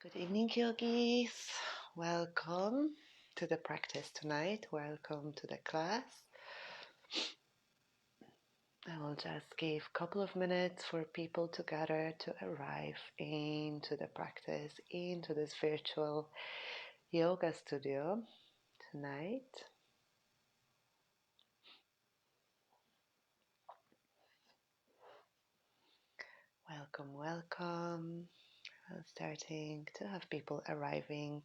Good evening, yogis. Welcome to the practice tonight. Welcome to the class. I will just give a couple of minutes for people to gather to arrive into the practice, into this virtual yoga studio tonight. Welcome, welcome. I'm starting to have people arriving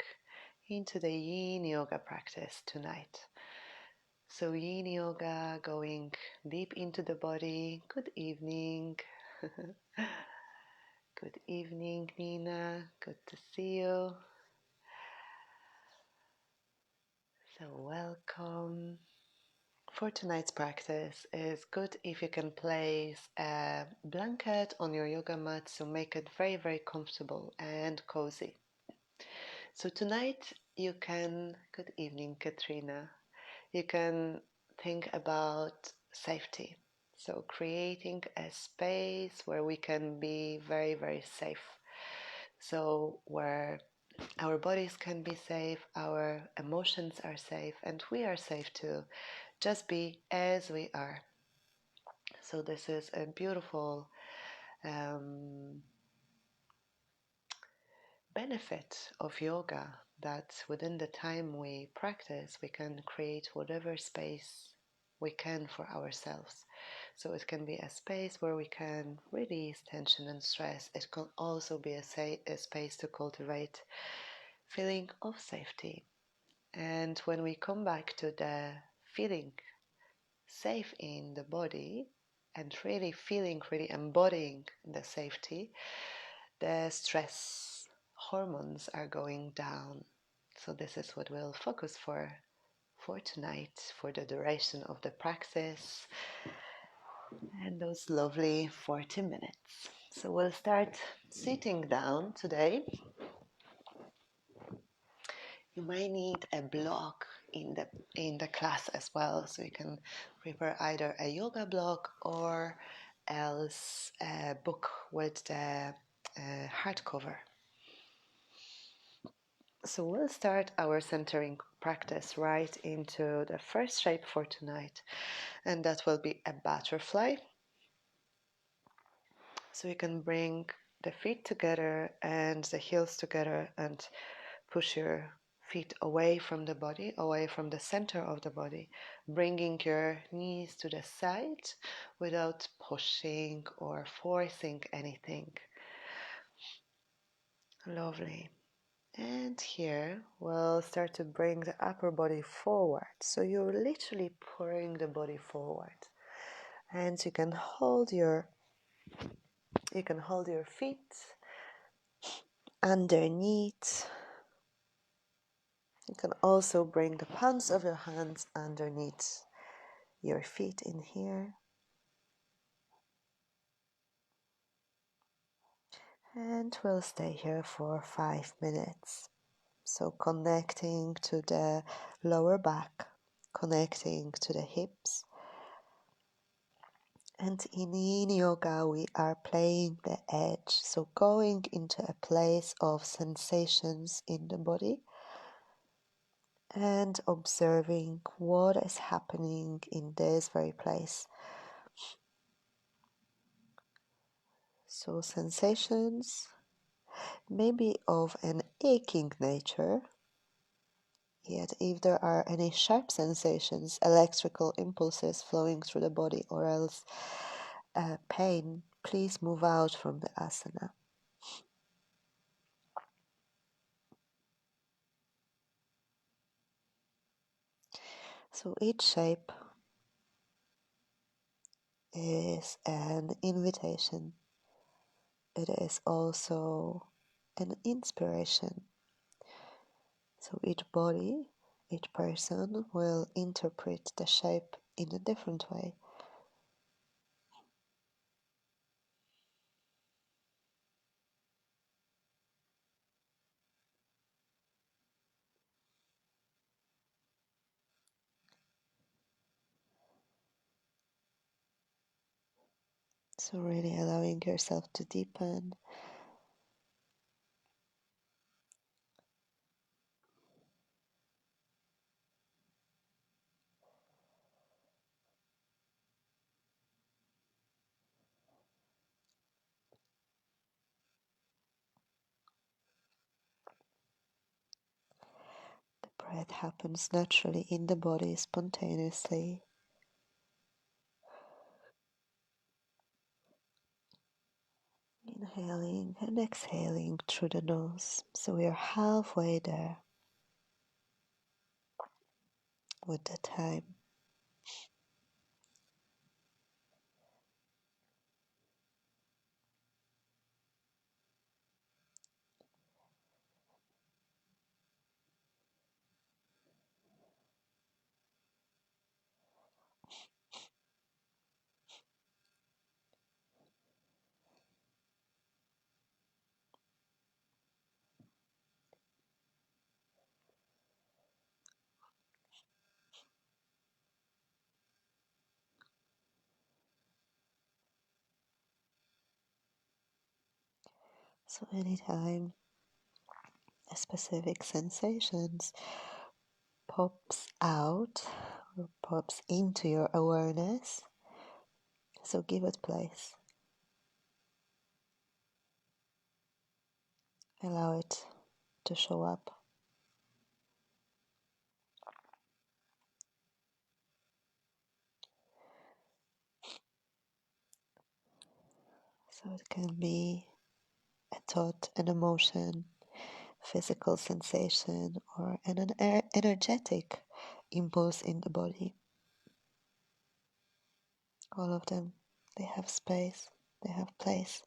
into the yin yoga practice tonight. So yin yoga, going deep into the body. Good evening. Good evening, Nina. Good to see you. So welcome. For tonight's practice, it's good if you can place a blanket on your yoga mat to make it very, very comfortable and cozy. So tonight you can, good evening, Katrina. You can think about safety. So creating a space where we can be very, very safe. So where our bodies can be safe, our emotions are safe, and we are safe to just be as we are. So this is a beautiful benefit of yoga, that within the time we practice, we can create whatever space we can for ourselves. So it can be a space where we can release tension and stress. It can also be a space to cultivate feeling of safety. And when we come back to the feeling safe in the body and really embodying the safety, the stress hormones are going down. So this is what we'll focus for tonight, for the duration of the practice and those lovely 40 minutes. So we'll start sitting down today. You might need a block in the class as well, so you can prepare either a yoga block or else a book with the hardcover. So we'll start our centering practice right into the first shape for tonight, and that will be a butterfly. So you can bring the feet together and the heels together and push your feet away from the body, away from the center of the body, bringing your knees to the side without pushing or forcing anything. Lovely. And here we'll start to bring the upper body forward. So you're literally pouring the body forward. And you can hold your feet underneath. You can also bring the palms of your hands underneath your feet in here. And we'll stay here for 5 minutes. So connecting to the lower back, connecting to the hips. And in yin yoga, we are playing the edge. So going into a place of sensations in the body and observing what is happening in this very place. So sensations maybe of an aching nature, yet if there are any sharp sensations, electrical impulses flowing through the body, or else pain, please move out from the asana. So each shape is an invitation. It is also an inspiration. So each body, each person will interpret the shape in a different way. So really allowing yourself to deepen It happens naturally in the body, spontaneously. Inhaling and exhaling through the nose. So we are halfway there with the time. So anytime a specific sensations pops out or pops into your awareness, so give it place. Allow it to show up. So it can be a thought, an emotion, physical sensation, or an energetic impulse in the body. All of them, they have space, they have place.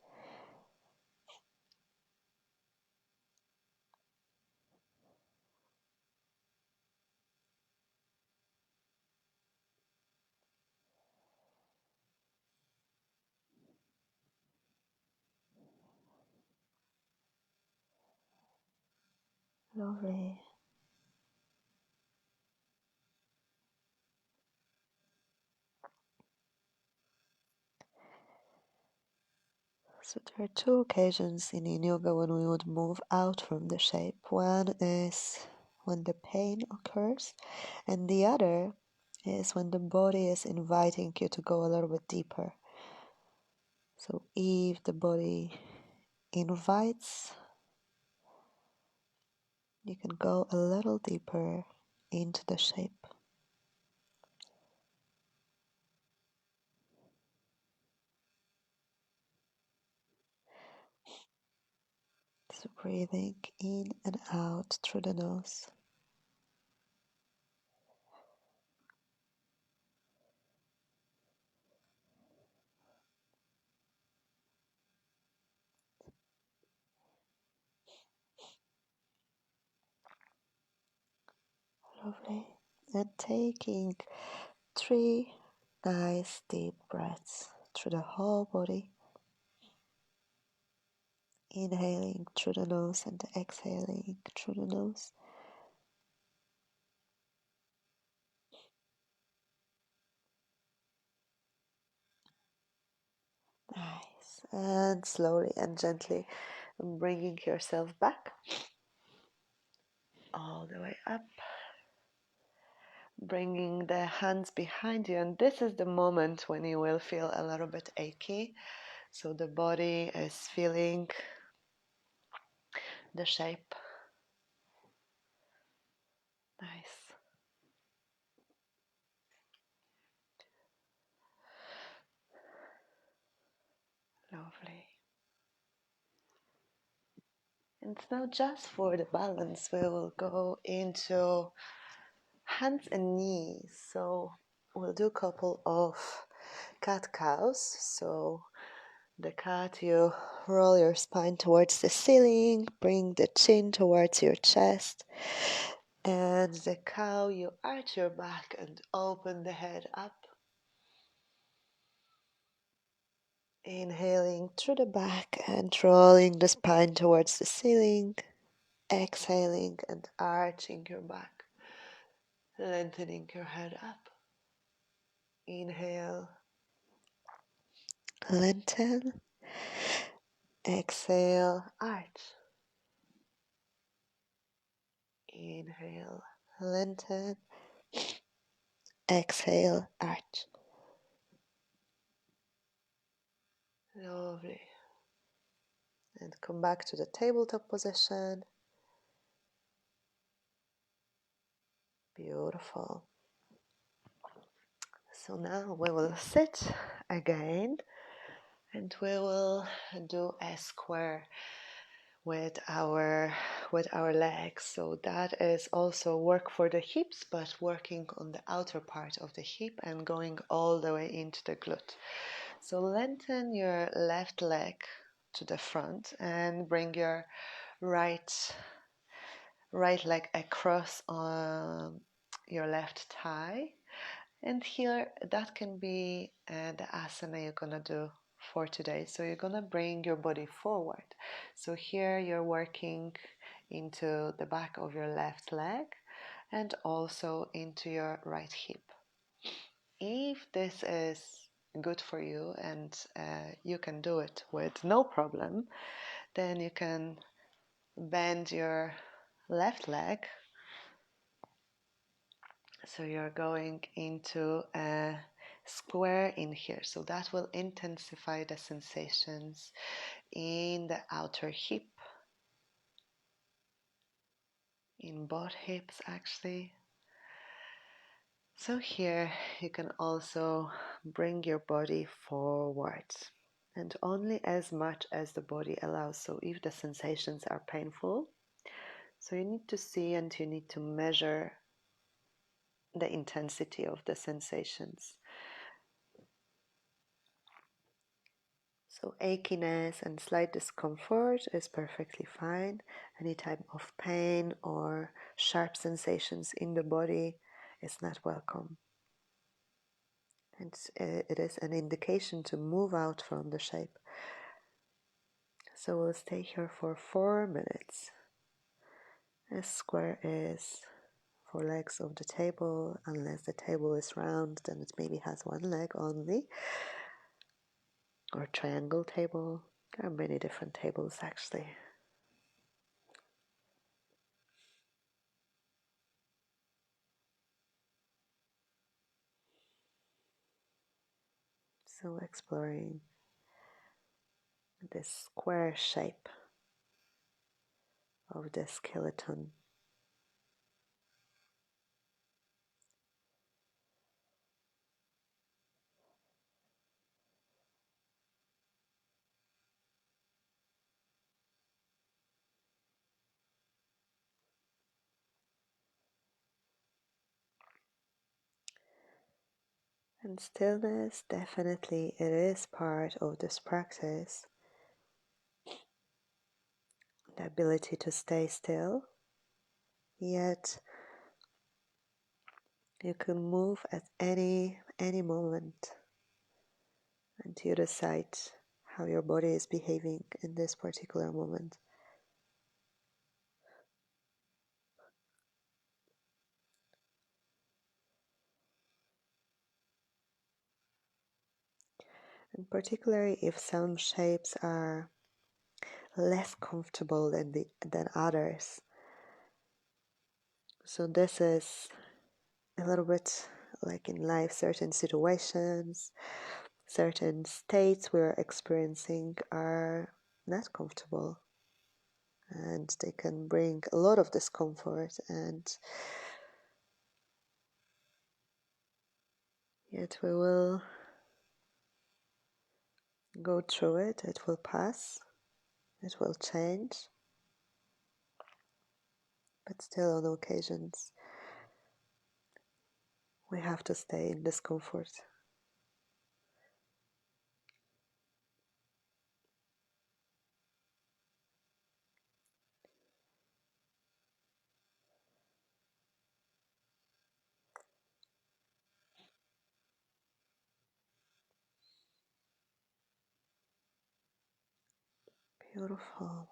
Lovely. So there are two occasions in yin yoga when we would move out from the shape. One is when the pain occurs, and the other is when the body is inviting you to go a little bit deeper. So if the body invites, you can go a little deeper into the shape. So breathing in and out through the nose. Lovely. And taking 3 nice deep breaths through the whole body. Inhaling through the nose and exhaling through the nose. Nice. And slowly and gently bringing yourself back all the way up. Bringing the hands behind you, and this is the moment when you will feel a little bit achy. So the body is feeling the shape. Nice. Lovely. And now just for the balance, we will go into hands and knees. So we'll do a couple of cat cows. So the cat, you roll your spine towards the ceiling, bring the chin towards your chest. And the cow, you arch your back and open the head up. Inhaling through the back and rolling the spine towards the ceiling. Exhaling and arching your back, lengthening your head up. Inhale, lengthen. Exhale, arch. Inhale, lengthen. Exhale, arch. Lovely. And come back to the tabletop position. Beautiful. So now we will sit again and we will do a square with our legs. So that is also work for the hips, but working on the outer part of the hip and going all the way into the glute. So lengthen your left leg to the front and bring your right leg across on your left thigh. And here, that can be the asana you're gonna do for today. So you're gonna bring your body forward. So here you're working into the back of your left leg and also into your right hip. If this is good for you and you can do it with no problem, then you can bend your left leg. So you're going into a square in here. So that will intensify the sensations in the outer hip, in both hips actually. So here you can also bring your body forward and only as much as the body allows. So if the sensations are painful, so you need to see and you need to measure the intensity of the sensations. So achiness and slight discomfort is perfectly fine. Any type of pain or sharp sensations in the body is not welcome. And it is an indication to move out from the shape. So we'll stay here for 4 minutes. A square is 4 legs of the table. Unless the table is round, then it maybe has 1 leg only. Or triangle table. There are many different tables actually. So exploring this square shape of the skeleton. And stillness, definitely, it is part of this practice. The ability to stay still, yet you can move at any moment and you decide how your body is behaving in this particular moment. And particularly if some shapes are less comfortable than others. So this is a little bit like in life, certain situations, certain states we're experiencing are not comfortable and they can bring a lot of discomfort, and yet we will go through it. It will pass, it will change, but still on occasions we have to stay in discomfort. Beautiful.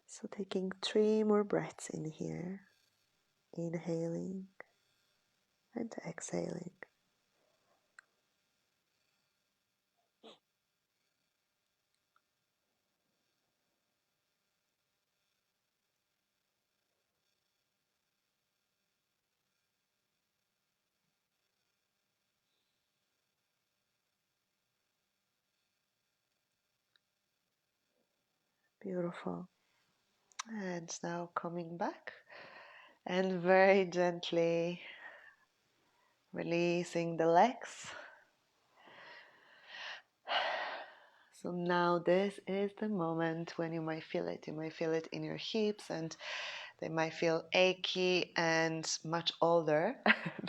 So taking 3 more breaths in here, inhaling and exhaling. Beautiful. And now coming back And very gently releasing the legs. So now this is the moment when you might feel it. You might feel it in your hips, and they might feel achy and much older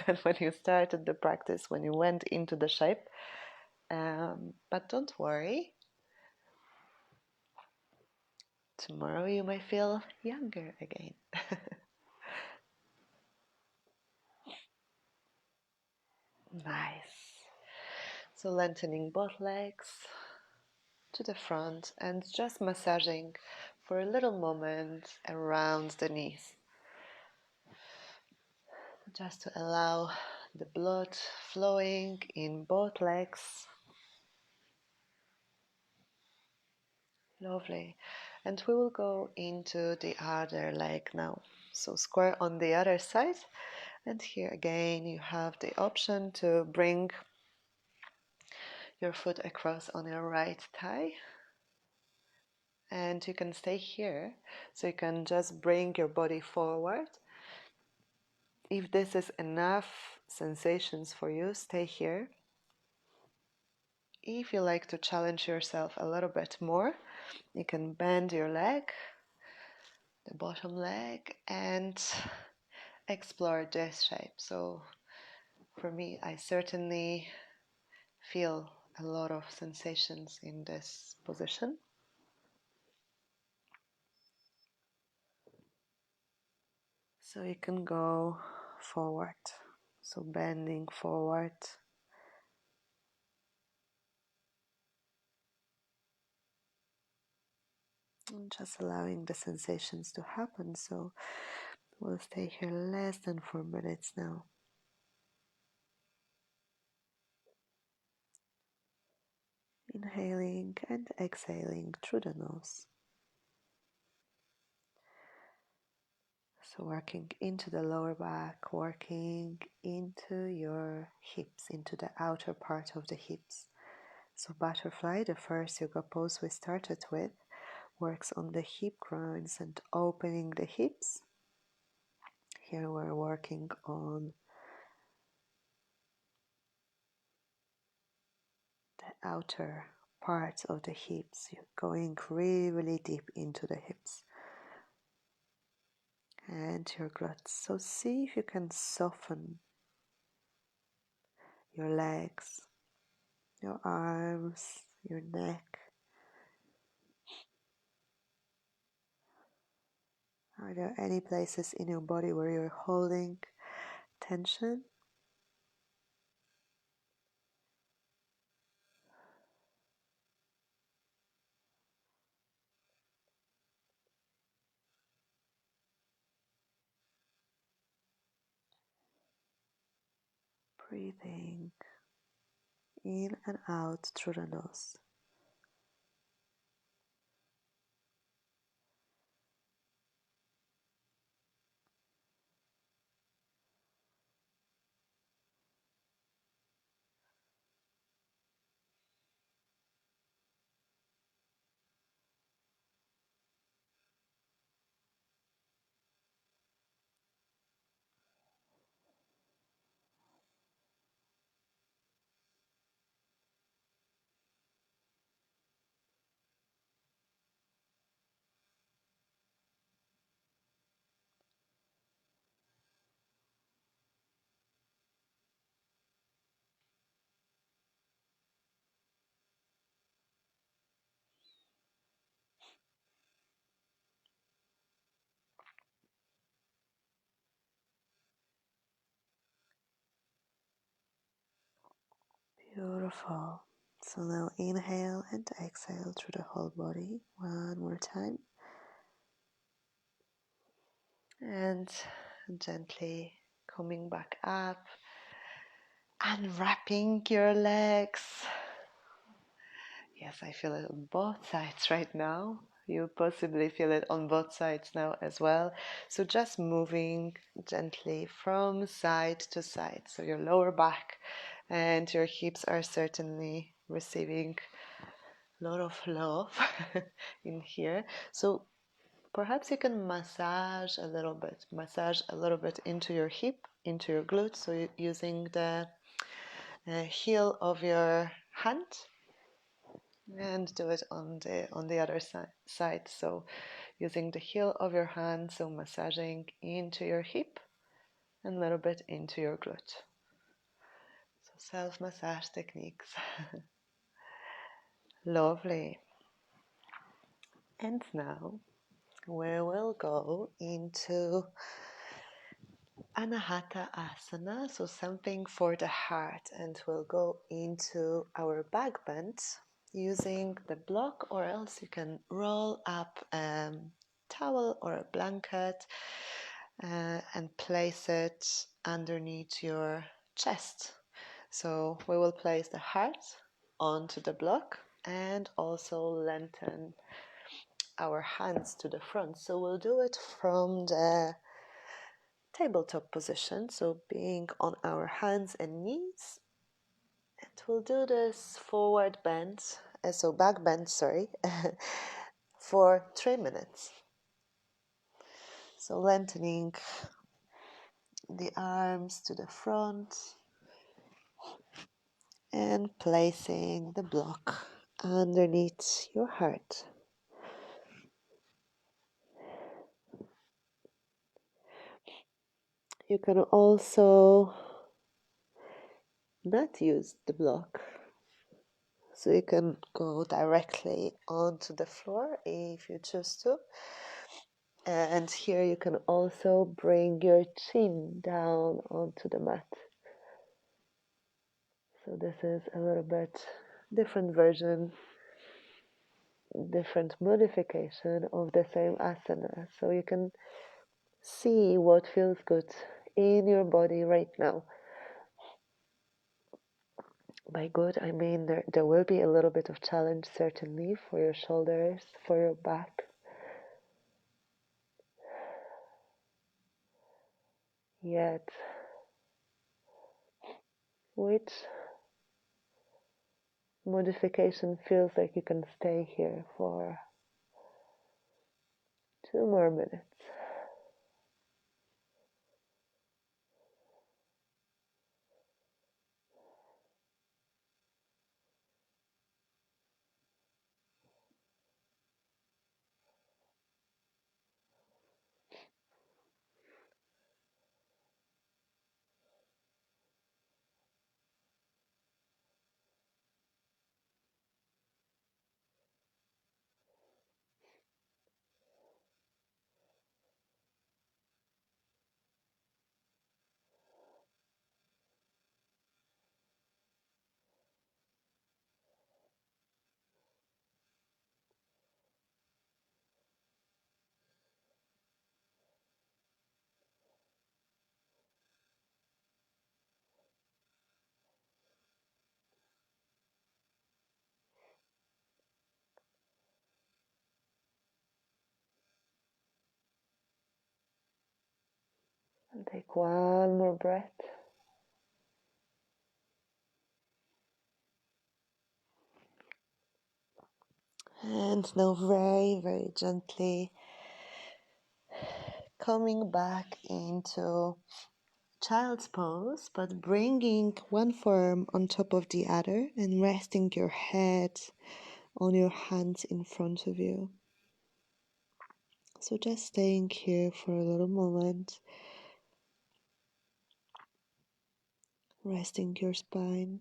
than when you started the practice, when you went into the shape. But don't worry. Tomorrow you might feel younger again. Nice. So lengthening both legs to the front and just massaging for a little moment around the knees. Just to allow the blood flowing in both legs. Lovely. And we will go into the other leg now. So square on the other side. And here again you have the option to bring your foot across on your right thigh. And you can stay here. So you can just bring your body forward. If this is enough sensations for you, stay here. If you like to challenge yourself a little bit more, you can bend your leg, the bottom leg, and explore this shape. So for me, I certainly feel a lot of sensations in this position. So you can go forward, so bending forward. And just allowing the sensations to happen. So we'll stay here less than 4 minutes now. Inhaling and exhaling through the nose. So working into the lower back, working into your hips, into the outer part of the hips. So butterfly, the first yoga pose we started with, works on the hip groins and opening the hips. Here we're working on the outer parts of the hips. You're going really deep into the hips and your glutes. So see if you can soften your legs, your arms, your neck. Are there any places in your body where you're holding tension? Breathing in and out through the nose. Beautiful. So now inhale and exhale through the whole body. One more time. And gently coming back up, unwrapping your legs. Yes, I feel it on both sides right now. You possibly feel it on both sides now as well. So just moving gently from side to side. So your lower back and your hips are certainly receiving a lot of love in here. So perhaps you can massage a little bit into your hip, into your glute. So using the heel of your hand, and do it on the other side. So using the heel of your hand, so massaging into your hip and a little bit into your glute. So self-massage techniques. Lovely. And now we will go into Anahata Asana, so something for the heart, and we'll go into our back bend using the block, or else you can roll up a towel or a blanket and place it underneath your chest. So we will place the heart onto the block and also lengthen our hands to the front. So we'll do it from the tabletop position, so being on our hands and knees. And we'll do this forward bend, so back bend, sorry, for 3 minutes. So lengthening the arms to the front and placing the block underneath your heart. You can also not use the block, so you can go directly onto the floor if you choose to. And here you can also bring your chin down onto the mat. So this is a little bit different version, different modification of the same asana. So you can see what feels good in your body right now. By good, I mean there will be a little bit of challenge, certainly, for your shoulders, for your back. Yet, which modification feels like you can stay here for 2 more minutes? And take one more breath. And now very, very gently coming back into child's pose, but bringing one forearm on top of the other and resting your head on your hands in front of you. So just staying here for a little moment, resting your spine.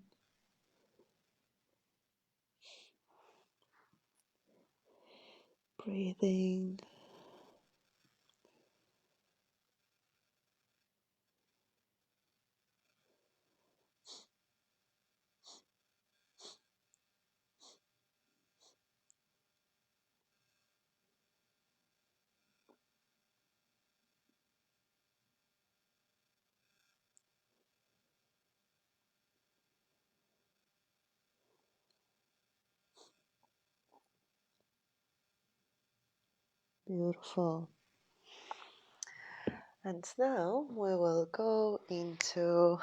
Breathing. Beautiful. And now we will go into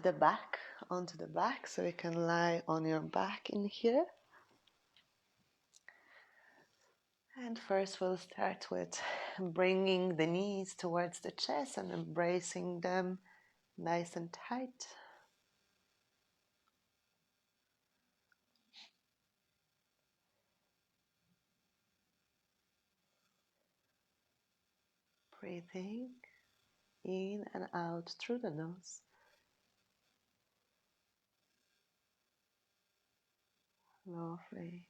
the back, onto the back, so you can lie on your back in here. And first we'll start with bringing the knees towards the chest and embracing them nice and tight. Breathing in and out through the nose. Lovely.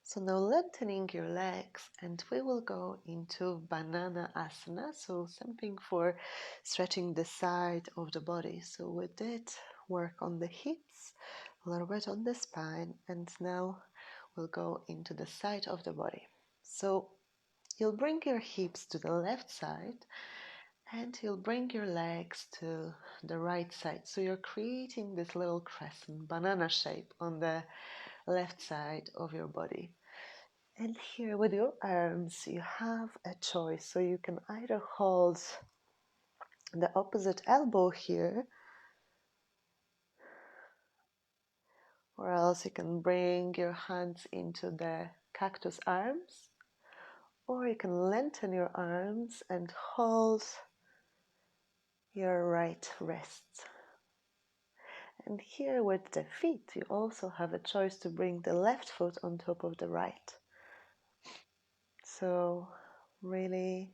So now lengthening your legs, and we will go into Banana Asana. So something for stretching the side of the body. So we did work on the hips, a little bit on the spine, and now we'll go into the side of the body. So you'll bring your hips to the left side and you'll bring your legs to the right side. So you're creating this little crescent, banana shape on the left side of your body. And here with your arms, you have a choice. So you can either hold the opposite elbow here, or else you can bring your hands into the cactus arms, or you can lengthen your arms and hold your right wrist. And here with the feet, you also have a choice to bring the left foot on top of the right. So really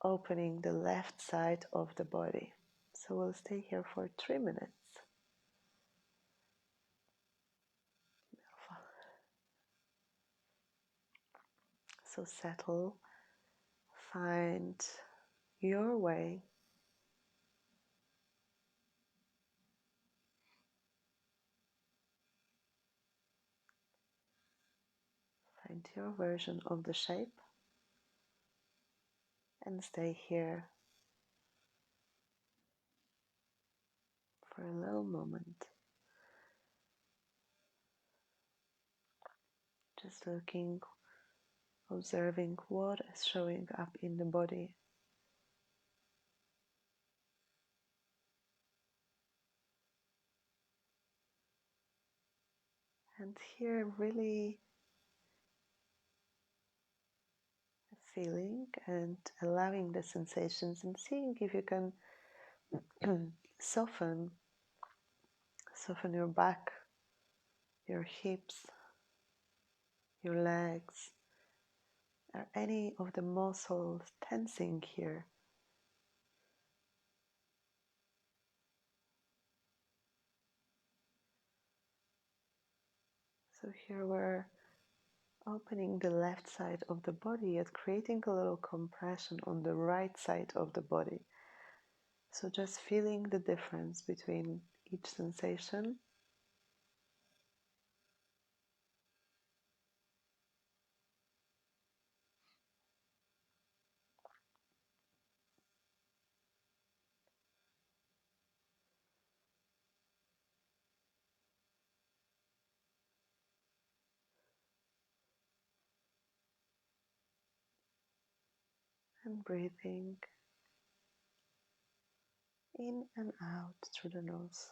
opening the left side of the body. So we'll stay here for 3 minutes. So settle, find your way. Find your version of the shape and stay here for a little moment. Just looking, observing what is showing up in the body. And here really feeling and allowing the sensations and seeing if you can soften your back, your hips, your legs. Are any of the muscles tensing here? So here we're opening the left side of the body yet creating a little compression on the right side of the body. So just feeling the difference between each sensation. And breathing in and out through the nose.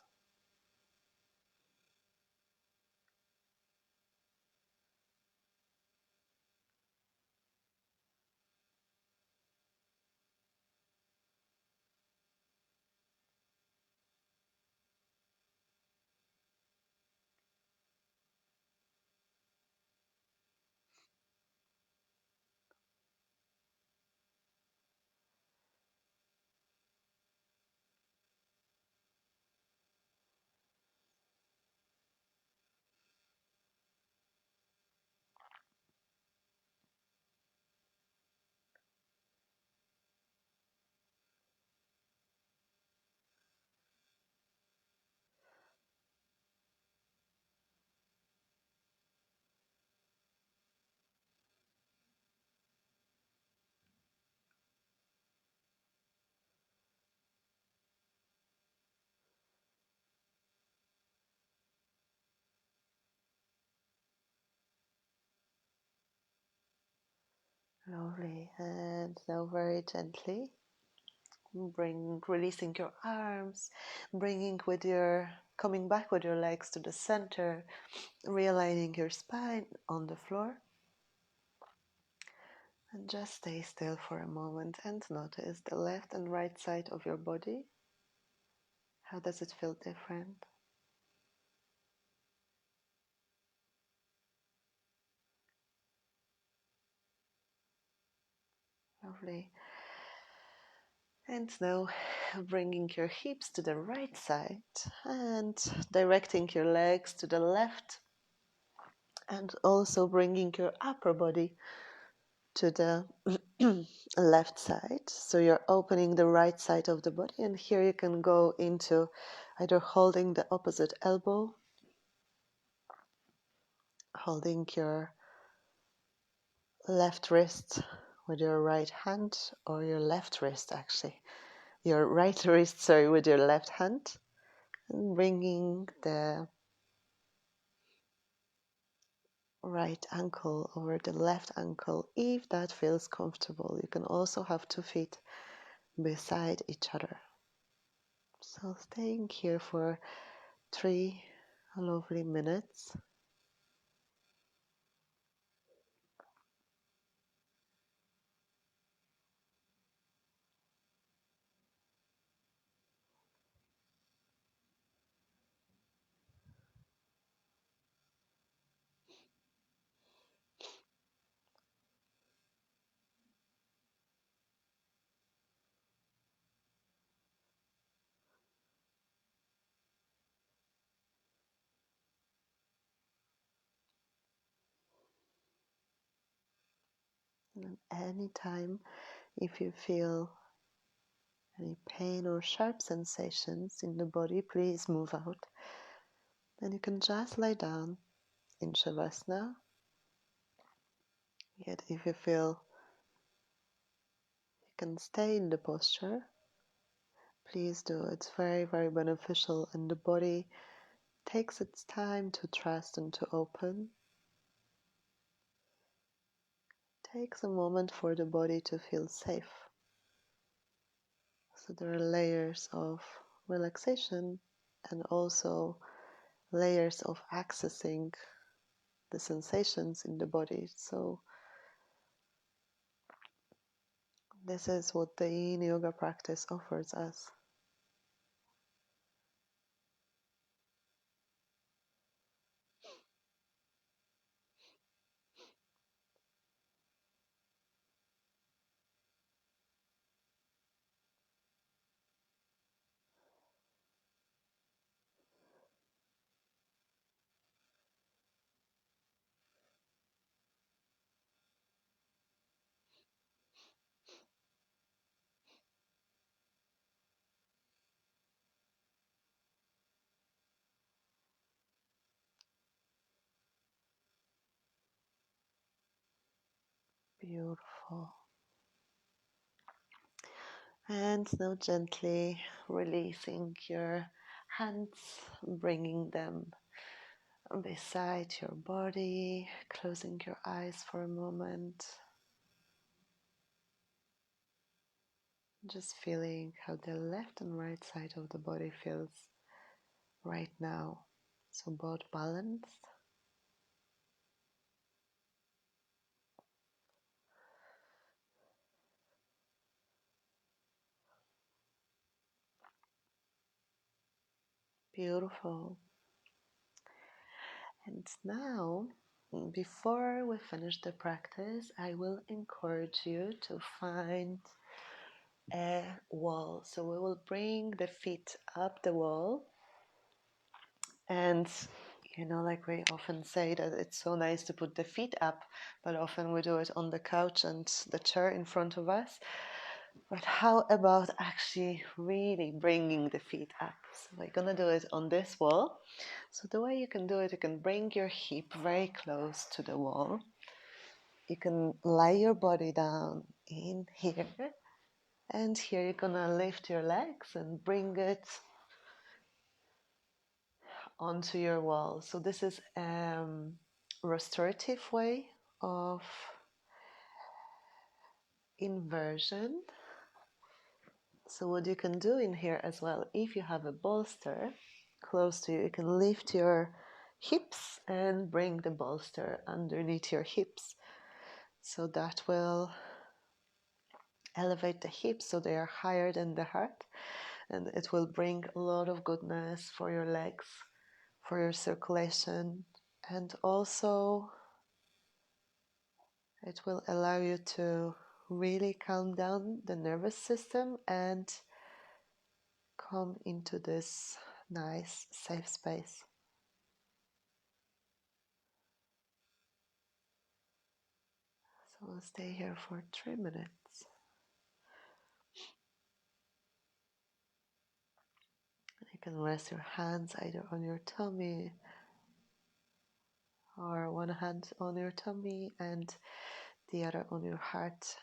Lovely. And now very gently releasing your arms, bringing with your coming back with your legs to the center, realigning your spine on the floor. And just stay still for a moment and notice the left and right side of your body. How does it feel different? Lovely. And now bringing your hips to the right side and directing your legs to the left, and also bringing your upper body to the left side. So you're opening the right side of the body, and here you can go into either holding the opposite elbow, holding your left wrist with your right hand, or your left wrist actually, your right wrist, sorry, with your left hand, and bringing the right ankle over the left ankle if that feels comfortable. You can also have 2 feet beside each other. So staying here for 3 lovely minutes. And anytime if you feel any pain or sharp sensations in the body, please move out. Then you can just lie down in Shavasana. Yet if you feel you can stay in the posture, please do. It's very, very beneficial, and the body takes its time to trust and to open. Takes a moment for the body to feel safe. So there are layers of relaxation and also layers of accessing the sensations in the body. So this is what the Yin Yoga practice offers us. Beautiful. And now gently releasing your hands, bringing them beside your body, closing your eyes for a moment. Just feeling how the left and right side of the body feels right now. So both balanced. Beautiful. And now, before we finish the practice, I will encourage you to find a wall. So we will bring the feet up the wall. And like we often say that it's so nice to put the feet up, but often we do it on the couch and the chair in front of us. But how about actually really bringing the feet up? So we're gonna do it on this wall. So the way you can do it, you can bring your hip very close to the wall. You can lie your body down in here. And here you're gonna lift your legs and bring it onto your wall. So this is restorative way of inversion. So what you can do in here as well, if you have a bolster, close to you. You can lift your hips and bring the bolster underneath your hips. So that will elevate the hips so they are higher than the heart, and it will bring a lot of goodness for your legs, for your circulation, and also it will allow you to really calm down the nervous system and come into this nice safe space. So we'll stay here for 3 minutes. You can rest your hands either on your tummy or one hand on your tummy and the other on your heart.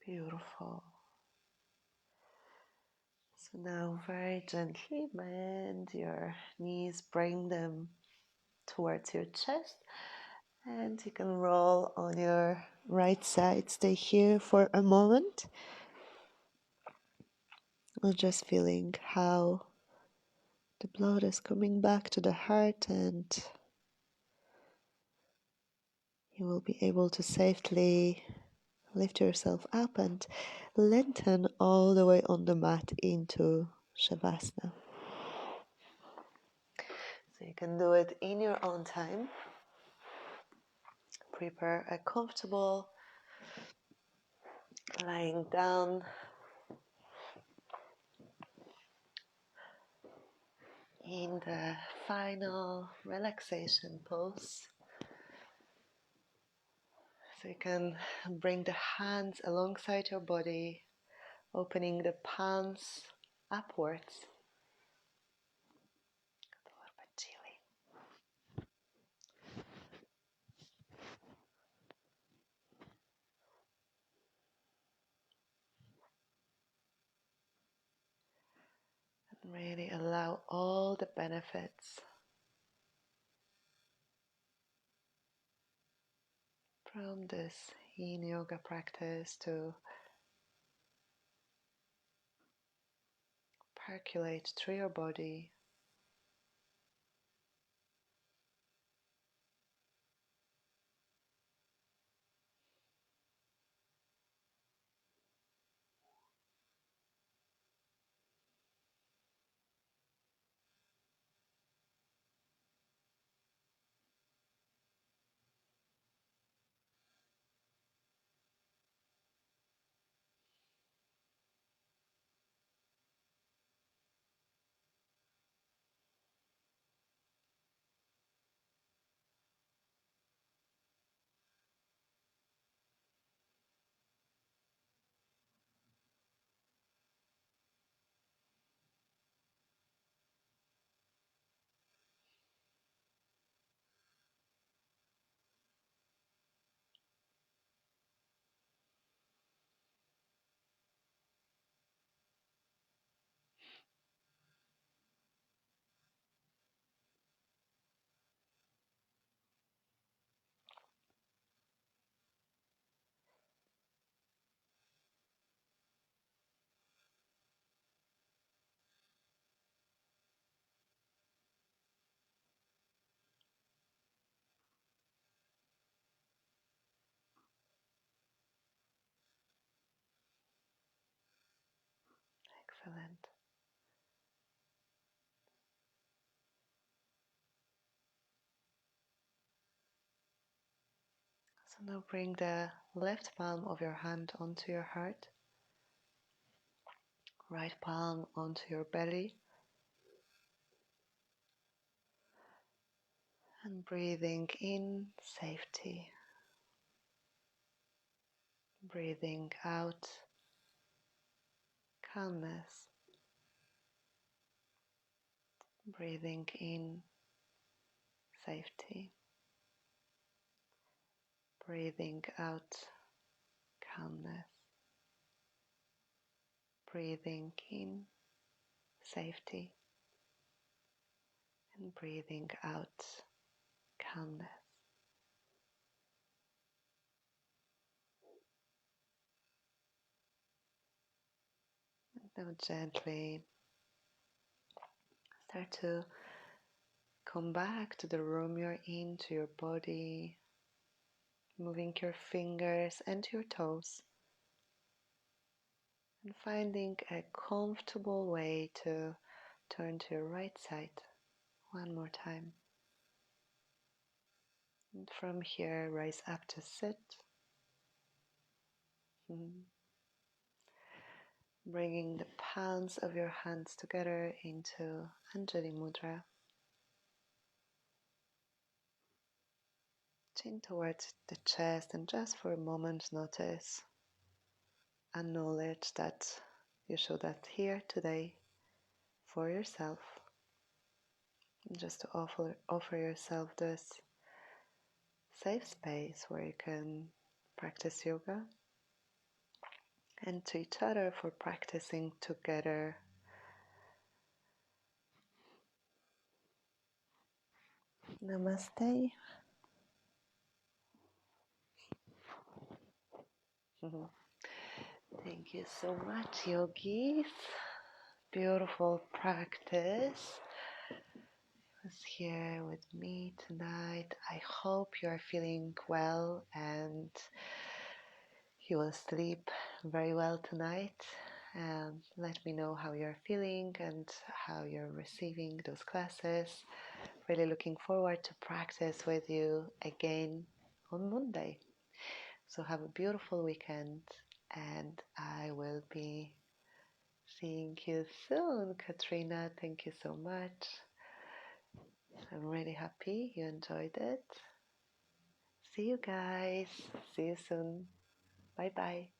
Beautiful. So now very gently bend your knees, bring them towards your chest, and you can roll on your right side. Stay here for a moment. I'm just feeling how the blood is coming back to the heart, and you will be able to safely lift yourself up and lengthen all the way on the mat into Shavasana. So you can do it in your own time. Prepare a comfortable lying down in the final relaxation pose. So you can bring the hands alongside your body, opening the palms upwards. And really allow all the benefits from this yin yoga practice to percolate through your body. Excellent. So now bring the left palm of your hand onto your heart, right palm onto your belly, and breathing in safety, breathing out calmness, breathing in safety, breathing out calmness, breathing in safety, and breathing out calmness. And now gently start to come back to the room you're in, to your body, moving your fingers and your toes, and finding a comfortable way to turn to your right side one more time. And from here, rise up to sit. Bringing the palms of your hands together into Anjali Mudra. Chin towards the chest, and just for a moment notice, acknowledge that you showed up here today for yourself. Just to offer yourself this safe space where you can practice yoga, and to each other for practicing together. Namaste. Thank you so much, yogis. Beautiful practice was here with me tonight. I hope you are feeling well and you will sleep very well tonight. Let me know how you're feeling and how you're receiving those classes. Really looking forward to practice with you again on Monday. So have a beautiful weekend, and I will be seeing you soon. Katrina, thank you so much. I'm really happy you enjoyed it. See you guys. See you soon. Bye bye.